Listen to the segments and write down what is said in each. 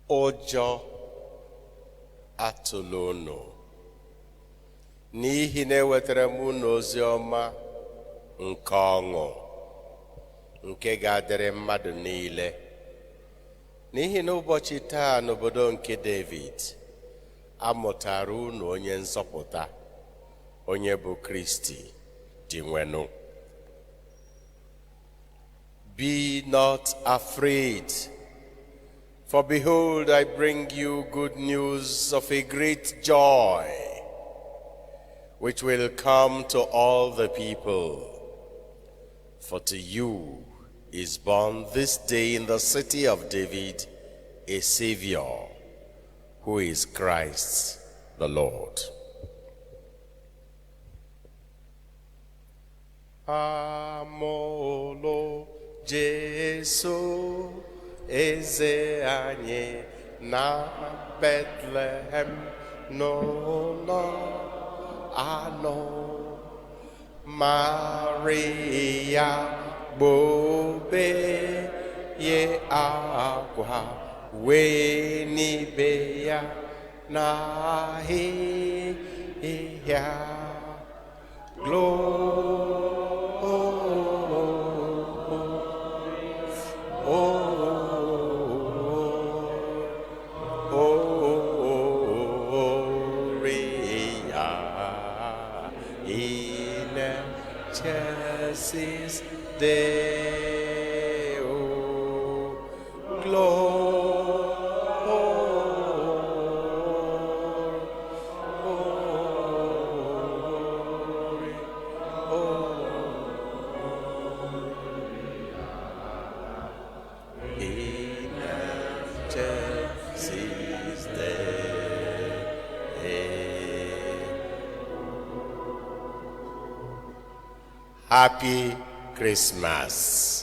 ụjọ atụla unu, n'ihi na ewetara m unu ozi ọma nke ọṅụ nke ga-adịrị mmadụ niile. N'ihi na ụbọchị taa n'obodo nke David amụtara unu onye nzọpụta, onye bụ Kristi dị nwenụ. Be not afraid, for behold, I bring you good news of a great joy, which will come to all the people. For to you is born this day in the city of David a Savior, who is Christ the Lord. Amolo Jesu eze anyị na Bethlehem n'ụlọ anọ. Maria bobe ye akwa wee n'ibe ya n'ahịhịa. Is Deo glory, in is Deo. Happy Christmas.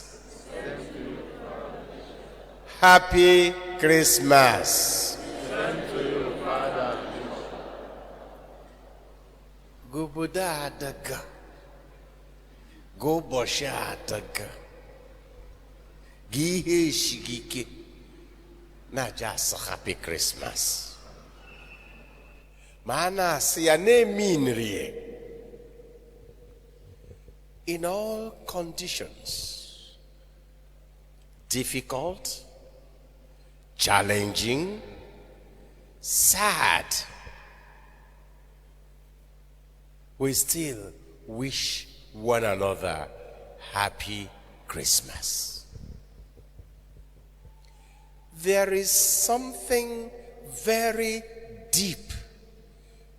Happy Christmas. Gubuda adaga. Go bosha adaga. Gihe shigike. Na just happy Christmas. Mana siya ne minrie. In all conditions, difficult, challenging, sad, we still wish one another happy Christmas. There is something very deep,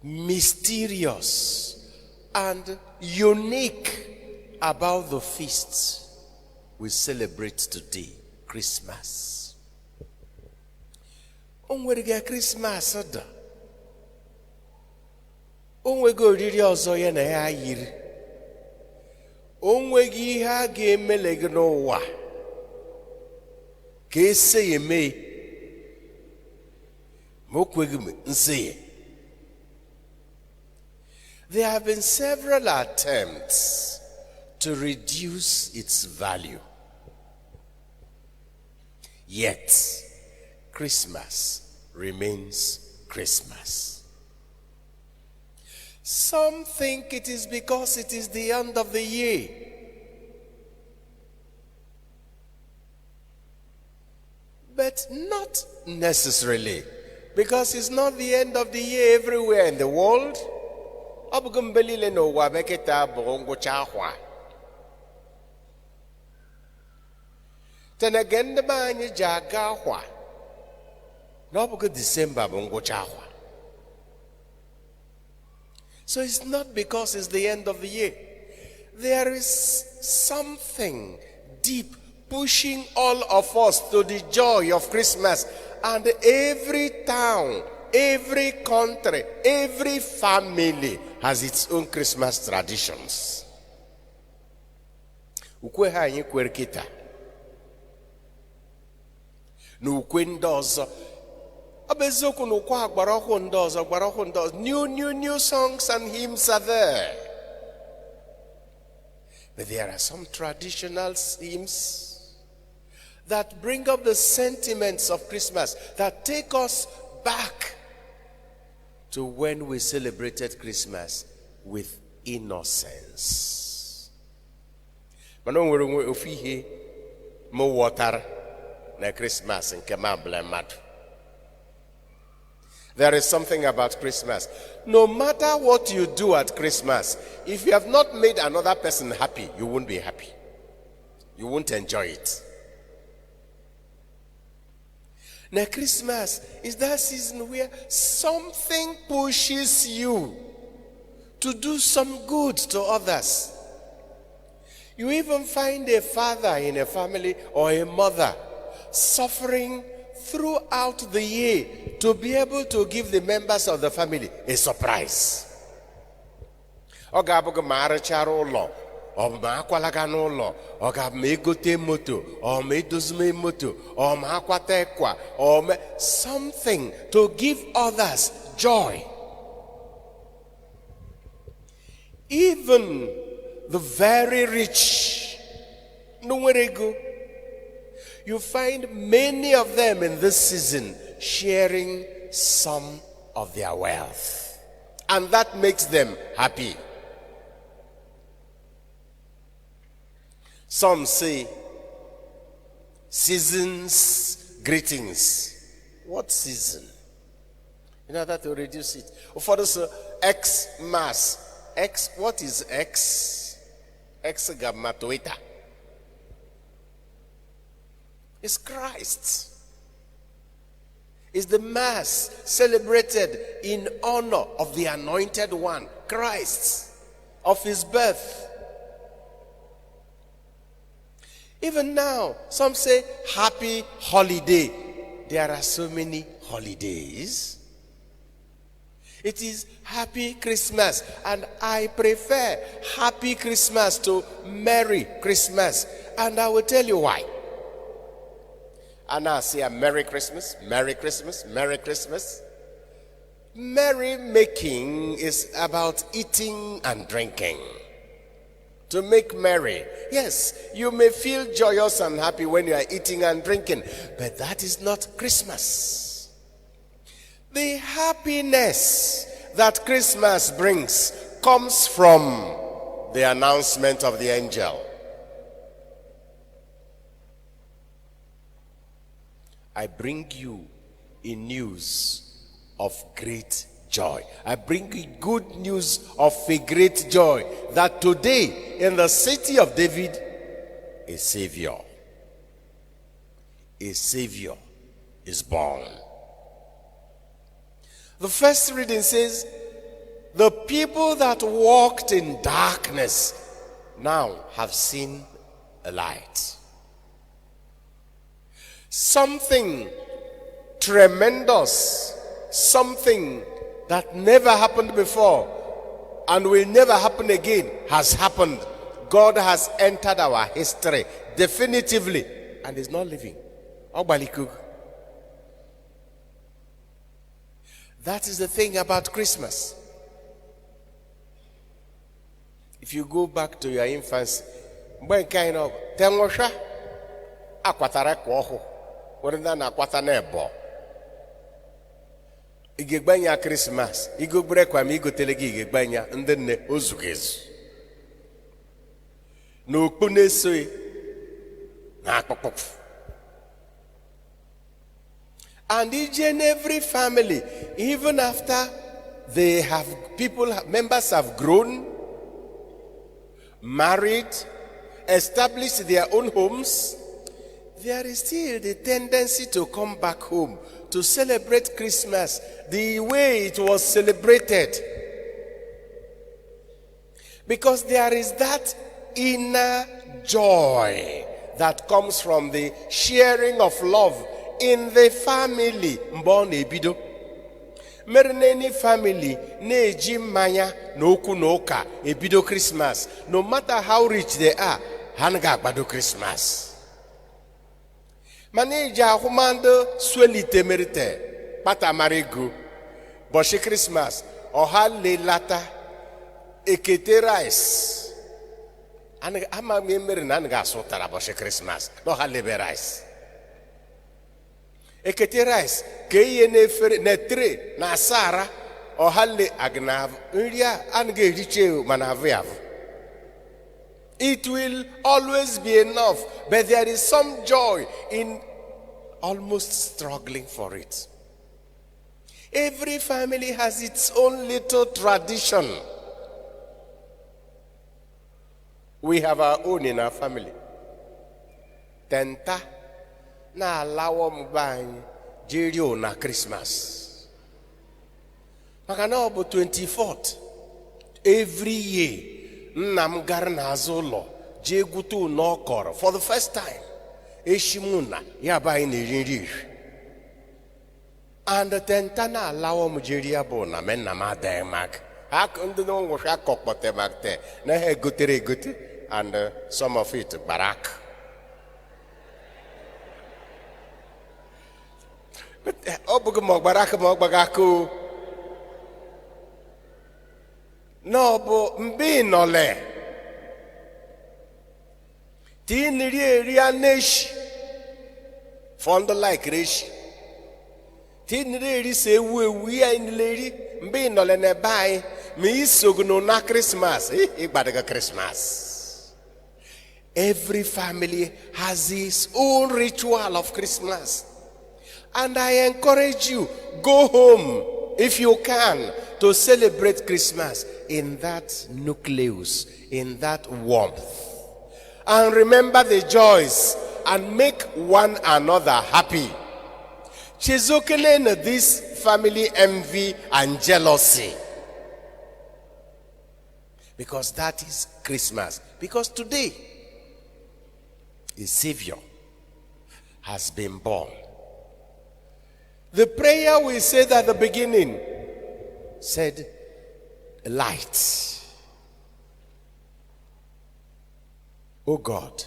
mysterious, and unique about the feasts we celebrate today, Christmas. Onwere Christmas ada. Onwege oriri ọzọ ya na ya yiri. Onwege ihe a ga-emele gị n'ụwa ka ese ya eme. Ma okweghị m nse ya. There have been several attempts to reduce its value. Yet, Christmas remains Christmas. Some think it is because it is the end of the year. But not necessarily, because it's not the end of the year everywhere in the world. Abugambelile no wabeketa bongo chahwa. Tenagende banye jaga hwa. Nobugo December bongo chahwa. So it's not because it's the end of the year. There is something deep pushing all of us to the joy of Christmas. And every town, every country, every family has its own Christmas traditions. Ukwe ha anyị kwere kita. N'ukwe ndị ọzọ. Abezoku n'ukwe agbara ọhụụ ndị ọzọ, agbara ọhụụ ndị ọzọ. New songs and hymns are there. But there are some traditional hymns. that bring up the sentiments of Christmas, that take us back to when we celebrated Christmas with innocence. Mano nwere ofu ihe mo water na Christmas nke ma blemad. There is something about Christmas. No matter what you do at Christmas, if you have not made another person happy, you won't be happy. You won't enjoy it. Now, Christmas is that season where something pushes you to do some good to others. You even find a father in a family or a mother suffering throughout the year to be able to give the members of the family a surprise. Ogabugo marachara ụlọ, ọ ma akwalaga n'ụlọ, ọ ga ma egote moto, ọ ma edozime moto, ọ ma akwata ekwa, ọ ma something to give others joy. Even the very rich, nowhere ego. You find many of them in this season sharing some of their wealth. And that makes them happy. Some say, season's greetings. What season? In order to reduce it. For this X-Mass. X, what is X? X-Gamatoita. It's Christ. It's the Mass celebrated in honor of the Anointed One, Christ, of his birth. Even now, some say happy holiday. There are so many holidays. It is happy Christmas, and I prefer happy Christmas to Merry Christmas, and I will tell you why. And I say a Merry Christmas, Merry Christmas, Merry Christmas. Merry making is about eating and drinking. To make merry. Yes, you may feel joyous and happy when you are eating and drinking, but that is not Christmas. The happiness that Christmas brings comes from the announcement of the angel. I bring you a news of great joy. I bring you good news of a great joy that today in the city of David, a Savior is born. The first reading says, the people that walked in darkness now have seen a light. Something tremendous, something that never happened before and will never happen again has happened. God has entered our history definitively and is not living. That is the thing about Christmas. If you go back to your infancy, when kind of temosha akwatara kwa wenda na akwata na ebo igegbanya Christmas igogbere kwa mi gotelegi igegbanya ndị nne ozugezu no okpu na-eso na akpọkpọ. And each and every family, even after they have members have grown, married, established their own homes, there is still the tendency to come back home to celebrate Christmas the way it was celebrated. Because there is that inner joy that comes from the sharing of love in the family. Mbọ na-ebido mere n'any family na-eji mmanya na okwu na ụka ebido Christmas, no matter how rich they are, ha na-agbado Christmas. Mana eji ahụmandụ swelite merite kpata mara ego bọchị Christmas ọha lelata ekete rice ama m emere na a ga-asụtara bọchị Christmas na ọha lebe rice ekete rice ka ihe n'efere na tray na asara ọhale agnav nri a anaghị eriche mana avụ ya avụ. It will always be enough, but there is some joy in almost struggling for it. Every family has its own little tradition. We have our own in our family. Tenta na alawo mbanyi jiri Onah Christmas. Maka na ọ bụ 24th every year. Nnam gara n'azụ ụlọ jee gwute Onah ọkọrọ for the first time. Eshimuna ya bụ anyị na-eri nri. And tenta na alawo m jiri ya bụ na menna m adịghị mak. Ndị n'ụwụsị akọkpọte makte na ha egotere egote and some of it barak. Ọ bụghị ma ọ gbara aka ma ọ gbaga aka o. N'ọbụ mgbe ịnọle tiniri eri aneshi fọndụ like reshi tiniri eri se ewu ya inileri mgbe ịnọle n'ebe anyị ma isogo n'Onah Christmas ịgbadaga Christmas. Every family has its own ritual of Christmas, and I encourage you, go home if you can to celebrate Christmas in that nucleus, in that warmth. And remember the joys and make one another happy. Chizokelen this family envy and jealousy. Because that is Christmas. Because today, a Savior has been born. The prayer we said at the beginning said, light. O God,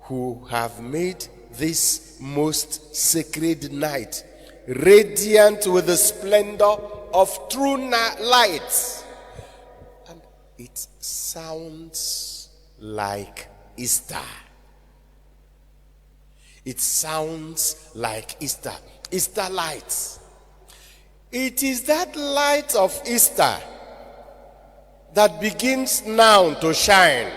who have made this most sacred night radiant with the splendor of true light. And it sounds like Easter. It sounds like Easter. Easter lights. It is that light of Easter that begins now to shine.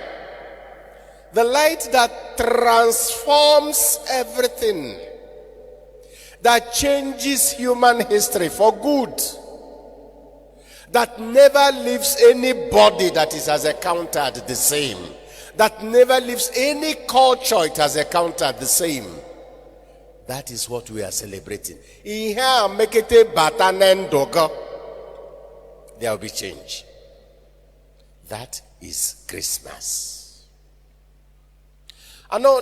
The light that transforms everything, that changes human history for good, that never leaves anybody that it has encountered the same, that never leaves any culture it has encountered the same. That is what we are celebrating. There will be change. That is Christmas. I know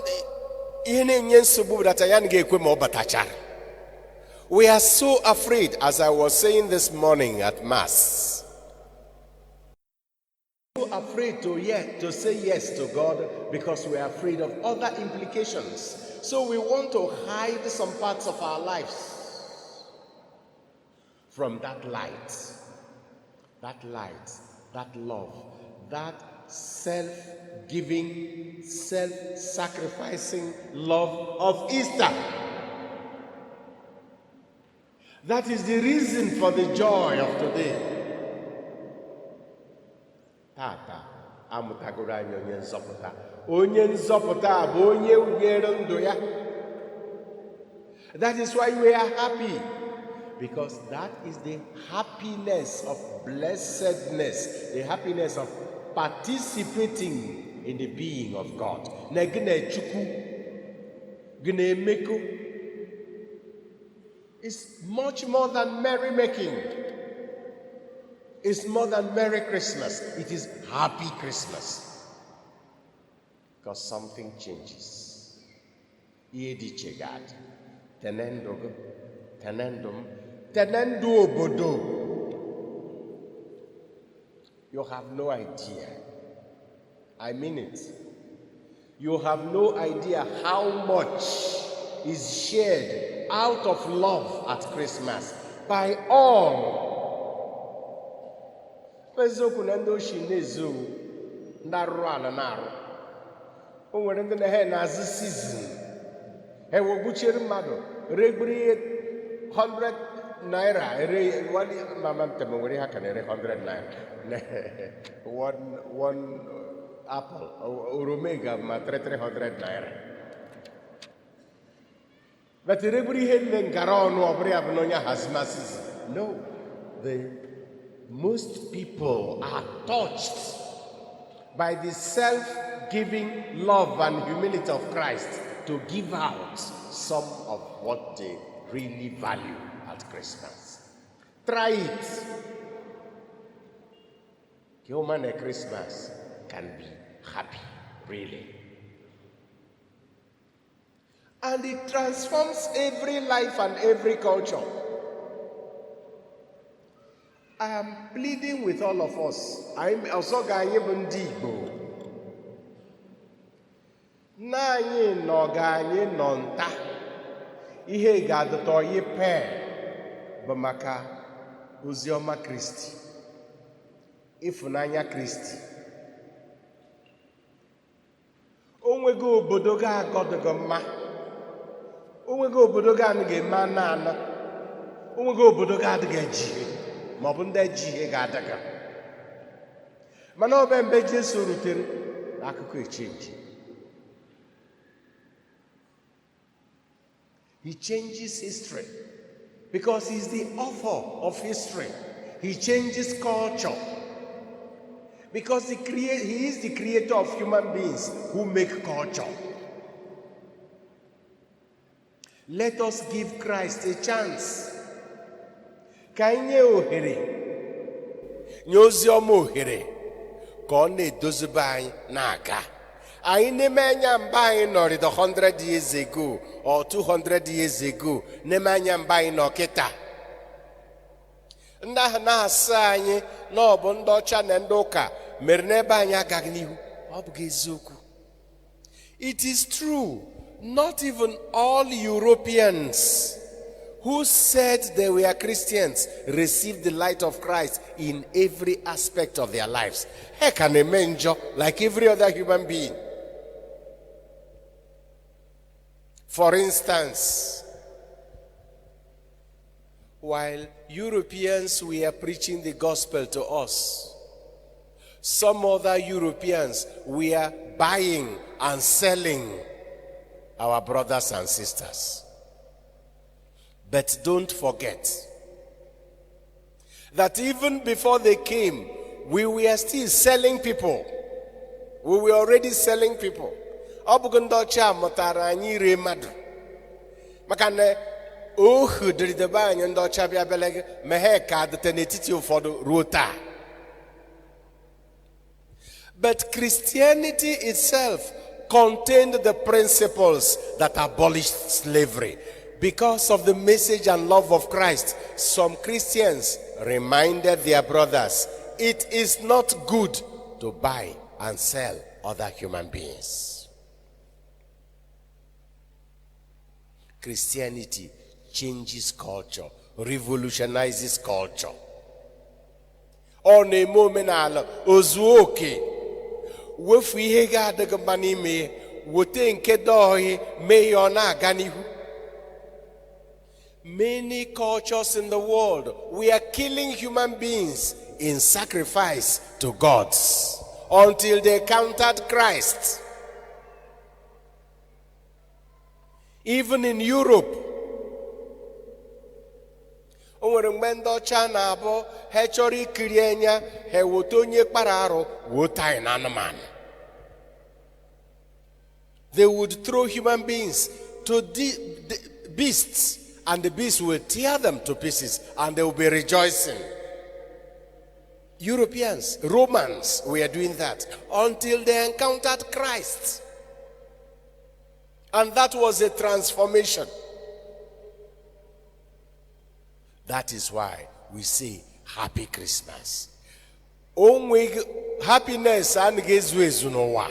we are so afraid, as I was saying this morning at Mass. So afraid to say yes to God because we are afraid of other implications. So we want to hide some parts of our lives from that light, that love, that self-giving, self-sacrificing love of Easter. That is the reason for the joy of today. Tata, amutagoro anyị onye nzọpụta. Onye nzọpụta bụ onye were ndụ ya. That is why we are happy. Because that is the happiness of blessedness, the happiness of participating in the being of God. It's much more than merrymaking. It's more than Merry Christmas. It is Happy Christmas. Because something changes. Tenendo bodo. You have no idea. I mean it. You have no idea how much is shared out of love at Christmas by all. O nwere ndị na-ehe na-azụ season He will butcher mado. Regulate 100 naira. Mamam temori hakane 100 naira. One apple. Uromega ma 300 naira. But the regulate garon no abri abnonya has masses. No, most people are touched by the self-giving love and humility of Christ to give out some of what they really value at Christmas. Try it. Human at Christmas can be happy, really. And it transforms every life and every culture. I am pleading with all of us. I'm also going to Igbo. Nanye no ganye nonta. Ihe gadoto ye pe. Bamaka uzioma Christi. Ifunanya Christi. Onwego obodo ga agodogo mma. Onwego obodo ga nge ma na ana. Onwego obodo ga adịga ji. Ma ọ bụ ndị ji ga-adaga. Mana ọ bụ mgbe Jesu rutere akụkọ echenji. He changes history because he's the author of history. He changes culture because he is the creator of human beings who make culture. Let us give Christ a chance. Kanye ohere nyozi ọma ohere ka ọ na-edozibe anyị na-aga. Anyị na-eme anya mba anyị nọrị 100 years ago or 200 years ago na-eme anya mba anyị nọ kịta. Ndị ahụ na-asị anyị na ọ bụ ndị ọcha na ndị ụka mere n'ebe anyị agaghị n'ihu. Ọ bụghị eziokwu. It is true, not even all Europeans who said they were Christians received the light of Christ in every aspect of their lives. Heck, an enjoy like every other human being. For instance, while Europeans were preaching the gospel to us, some other Europeans were buying and selling our brothers and sisters. But don't forget that even before they came, we were still selling people. We were already selling people. Obugundocha motara anyi re madu. Makane ohu drideba anyi ndocha bia belege meheka detenetiti ufodu ruota. But Christianity itself contained the principles that abolished slavery. Because of the message and love of Christ, some Christians reminded their brothers, it is not good to buy and sell other human beings. Christianity changes culture, revolutionizes culture. On a moment, ozuoke, wefu ihe ga-adịghị mma n'ime wote nke dohi mee ona ganihu. Many cultures in the world, we are killing human beings in sacrifice to gods until they encountered Christ. Even in Europe, onwere mgbe ndị ọcha na-abụ ha chọrọ ikiri anya ha wote onye kpara arụ wota na anụmanụ. They would throw human beings to the beasts, and the beasts will tear them to pieces, and they will be rejoicing. Europeans, Romans were doing that until they encountered Christ. And that was a transformation. That is why we say Happy Christmas. Happiness and no.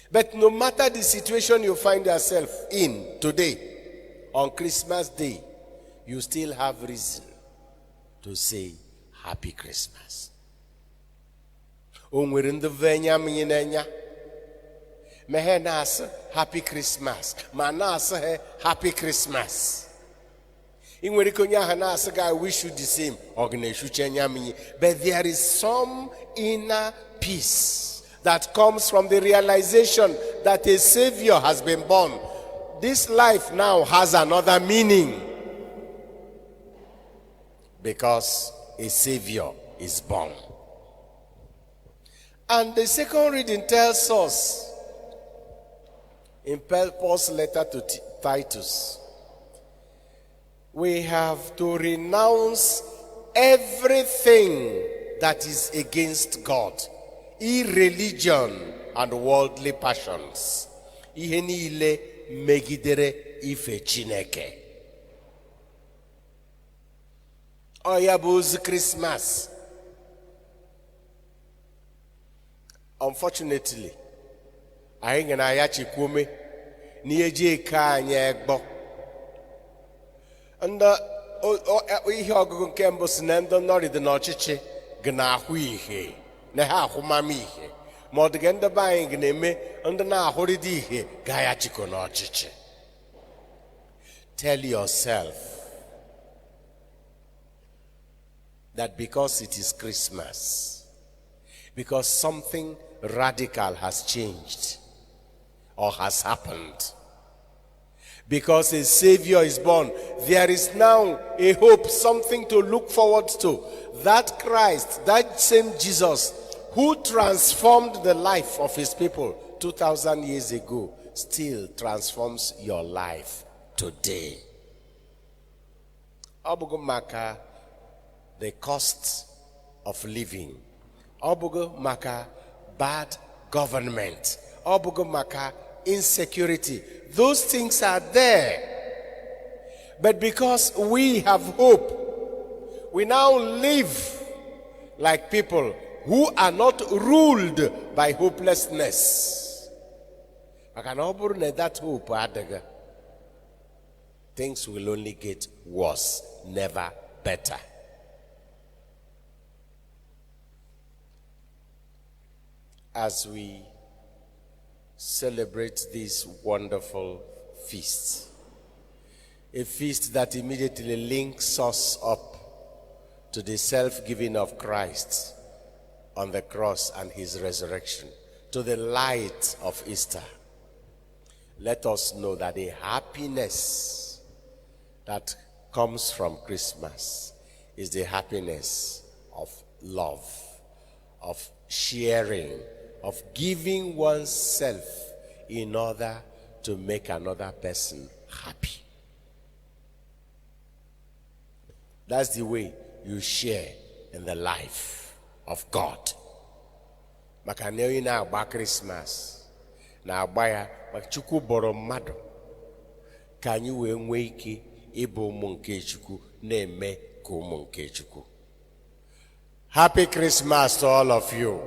But no matter the situation you find yourself in today, on Christmas Day, you still have reason to say Happy Christmas. Mehe nas Happy Christmas. Manas Happy Christmas. In guy, I wish you the same. But there is some inner peace that comes from the realization that a Savior has been born. This life now has another meaning because a Savior is born. And the second reading tells us in Paul's letter to Titus, we have to renounce everything that is against God, irreligion and worldly passions. Ihe niile megidere ife Chineke. Oya bụ ozi Christmas. Unfortunately, anyị ngana ya chikwume n'ihe eke anyị egbo. Ndị ihe ọgụgụ nke mbụ si na ndị nọrị dị n'ọchịchị gị na-ahụ ihe na ha ahụmama ihe ma ọ dịga ndị be anyị gị na-eme ndị na-ahụrịdị ihe ga ya chịkọ n'ọchịchị. Tell yourself that because it is Christmas, because something radical has changed or has happened, because a Savior is born, there is now a hope, something to look forward to. That Christ, that same Jesus who transformed the life of his people 2,000 years ago, still transforms your life today. Obugo maka the cost of living. Obugo maka bad government. Obugo maka insecurity. Those things are there. But because we have hope, we now live like people who are not ruled by hopelessness. That hope, things will only get worse, never better. As we celebrate this wonderful feast, a feast that immediately links us up to the self-giving of Christ on the cross and his resurrection, to the light of Easter. Let us know that the happiness that comes from Christmas is the happiness of love, of sharing, of giving oneself in order to make another person happy. That's the way you share in the life of God. Maka na na agba Christmas na agba ya maka Chukwu boro mmadụ ka anyị wee nwee ike ịbụ ụmụ nke Chukwu na-eme ka ụmụ nke Chukwu. Happy Christmas to all of you.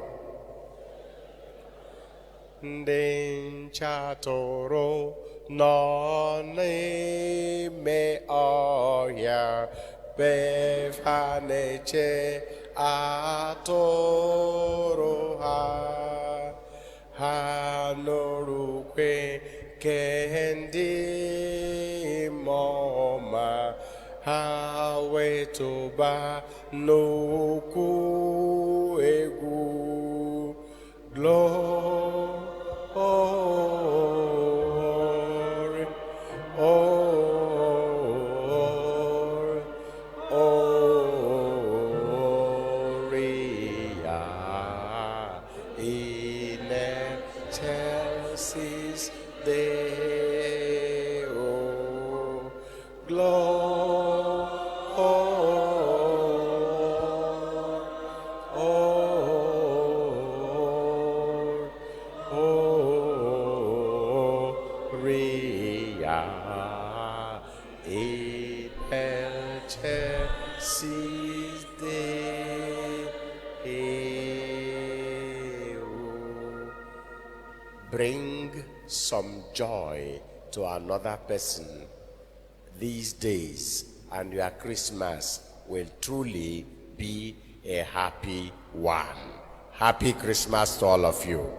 Ndị nchatụrụ nọ n'ime ọhịa befa na-eche atụrụ ha, ha nụrụkwe ke ndị mmụọ ha wetụba n'okwu egwu. Glory, in excelsis Deo, gloria, in excelsis Deo. Bring some joy to another person these days, and your Christmas will truly be a happy one. Happy Christmas to all of you.